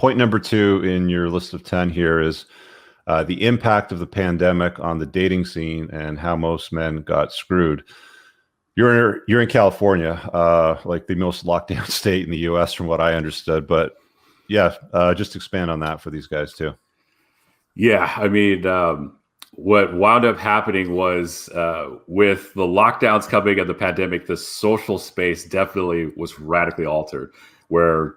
point number 2 in your list of 10 here is the impact of the pandemic on the dating scene and how most men got screwed. You're in California, like the most locked down state in the U.S. from what I understood. But yeah, just expand on that for these guys too. Yeah, I mean, what wound up happening was with the lockdowns coming and the pandemic, the social space definitely was radically altered, where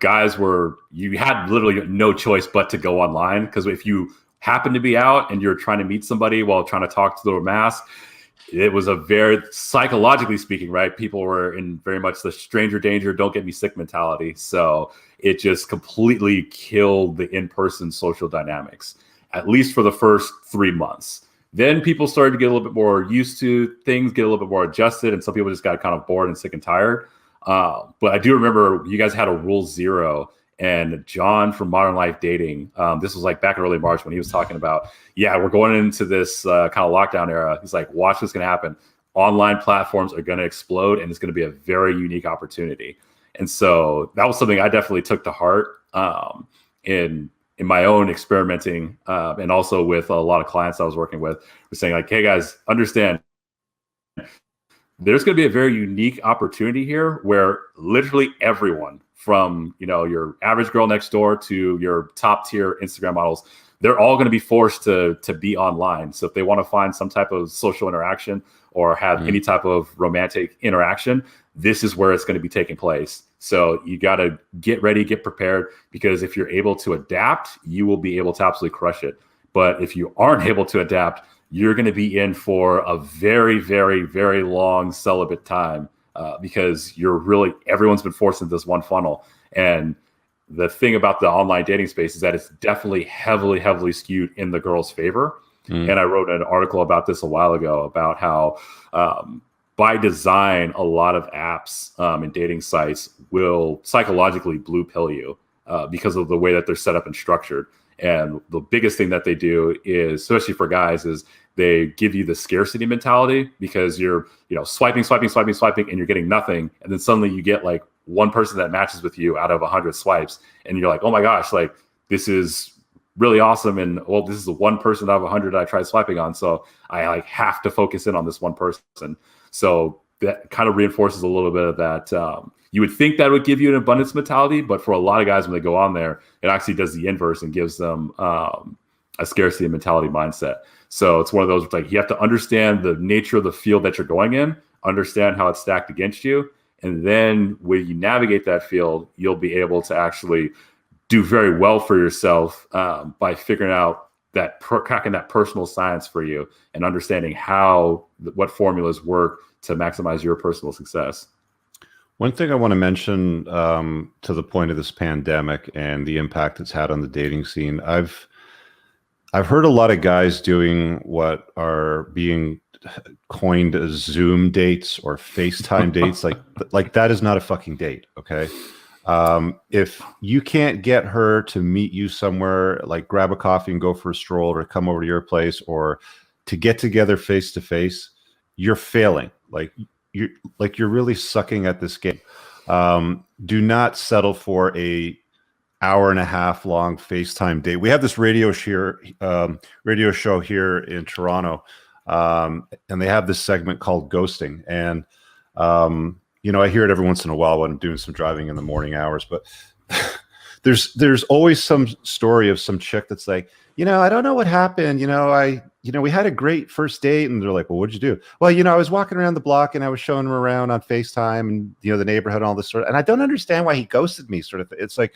you had literally no choice but to go online, because if you happen to be out and you're trying to meet somebody while trying to talk through a mask, it was a very, psychologically speaking, right? People were in very much the stranger danger, don't get me sick mentality. So it just completely killed the in-person social dynamics, at least for the first 3 months. Then people started to get a little bit more used to things, get a little bit more adjusted, and some people just got kind of bored and sick and tired. But I do remember you guys had a rule 0, and John from Modern Life Dating, this was like back in early March when he was talking about, yeah, we're going into this kind of lockdown era. He's like, watch what's going to happen. Online platforms are going to explode, and it's going to be a very unique opportunity. And so that was something I definitely took to heart in my own experimenting, and also with a lot of clients I was working with, was saying like, hey guys, understand, there's going to be a very unique opportunity here where literally everyone, from your average girl next door to your top tier Instagram models, they're all going to be forced to be online. So if they want to find some type of social interaction or have any type of romantic interaction, this is where it's going to be taking place. So you got to get ready, get prepared, because if you're able to adapt, you will be able to absolutely crush it. But if you aren't able to adapt, you're going to be in for a very, very, very long celibate time, because everyone's been forced into this one funnel. And the thing about the online dating space is that it's definitely heavily, heavily skewed in the girl's favor. And I wrote an article about this a while ago about how by design, a lot of apps and dating sites will psychologically blue pill you because of the way that they're set up and structured. And the biggest thing that they do is, especially for guys, is they give you the scarcity mentality, because you're, swiping, and you're getting nothing. And then suddenly you get like one person that matches with you out of 100 swipes. And you're like, oh my gosh, like this is really awesome. And well, this is the one person out of 100 that I tried swiping on. So I like have to focus in on this one person. So that kind of reinforces a little bit of that. You would think that would give you an abundance mentality, but for a lot of guys, when they go on there, it actually does the inverse and gives them a scarcity mentality mindset. So it's one of those, like, you have to understand the nature of the field that you're going in, understand how it's stacked against you. And then when you navigate that field, you'll be able to actually do very well for yourself by figuring out cracking that personal science for you and understanding what formulas work to maximize your personal success. One thing I want to mention to the point of this pandemic and the impact it's had on the dating scene, I've heard a lot of guys doing what are being coined as Zoom dates or FaceTime dates. Like that is not a fucking date, okay? If you can't get her to meet you somewhere, like grab a coffee and go for a stroll, or come over to your place, or to get together face to face, you're failing. You're really sucking at this game. Do not settle for a hour-and-a-half long FaceTime date. We have this radio show here in Toronto, and they have this segment called Ghosting. And I hear it every once in a while when I'm doing some driving in the morning hours. But there's always some story of some chick that's like, I don't know what happened. We had a great first date, and they're like, well, what'd you do? Well, I was walking around the block and I was showing him around on FaceTime and, the neighborhood and all this sort of, and I don't understand why he ghosted me, sort of. It's like,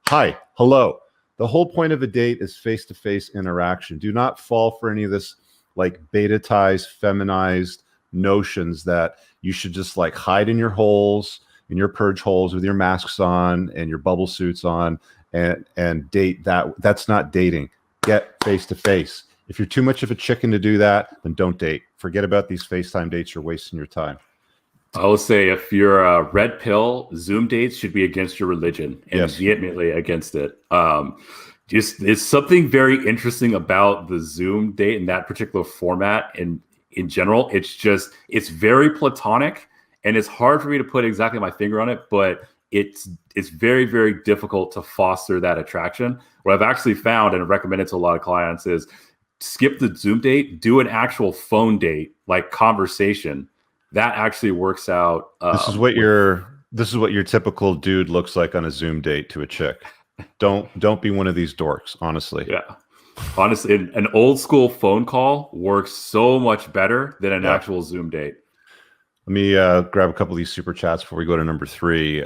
hi, hello. The whole point of a date is face-to-face interaction. Do not fall for any of this like beta-tized, feminized notions that you should just like hide in your holes, in your purge holes with your masks on and your bubble suits on and date. That's not dating. Get face-to-face. If you're too much of a chicken to do that, then don't date. Forget about these FaceTime dates. You're wasting your time. I would say if you're a red pill, Zoom dates should be against your religion and vehemently against it. It's something very interesting about the Zoom date and that particular format. And in general, it's very platonic, and it's hard for me to put exactly my finger on it, but it's very, very difficult to foster that attraction. What I've actually found and recommended to a lot of clients is skip the Zoom date, do an actual phone date, like conversation. That actually works out. This is what your typical dude looks like on a Zoom date to a chick. Don't be one of these dorks, honestly. Yeah. Honestly, an old school phone call works so much better than an actual Zoom date. Let me grab a couple of these super chats before we go to number 3.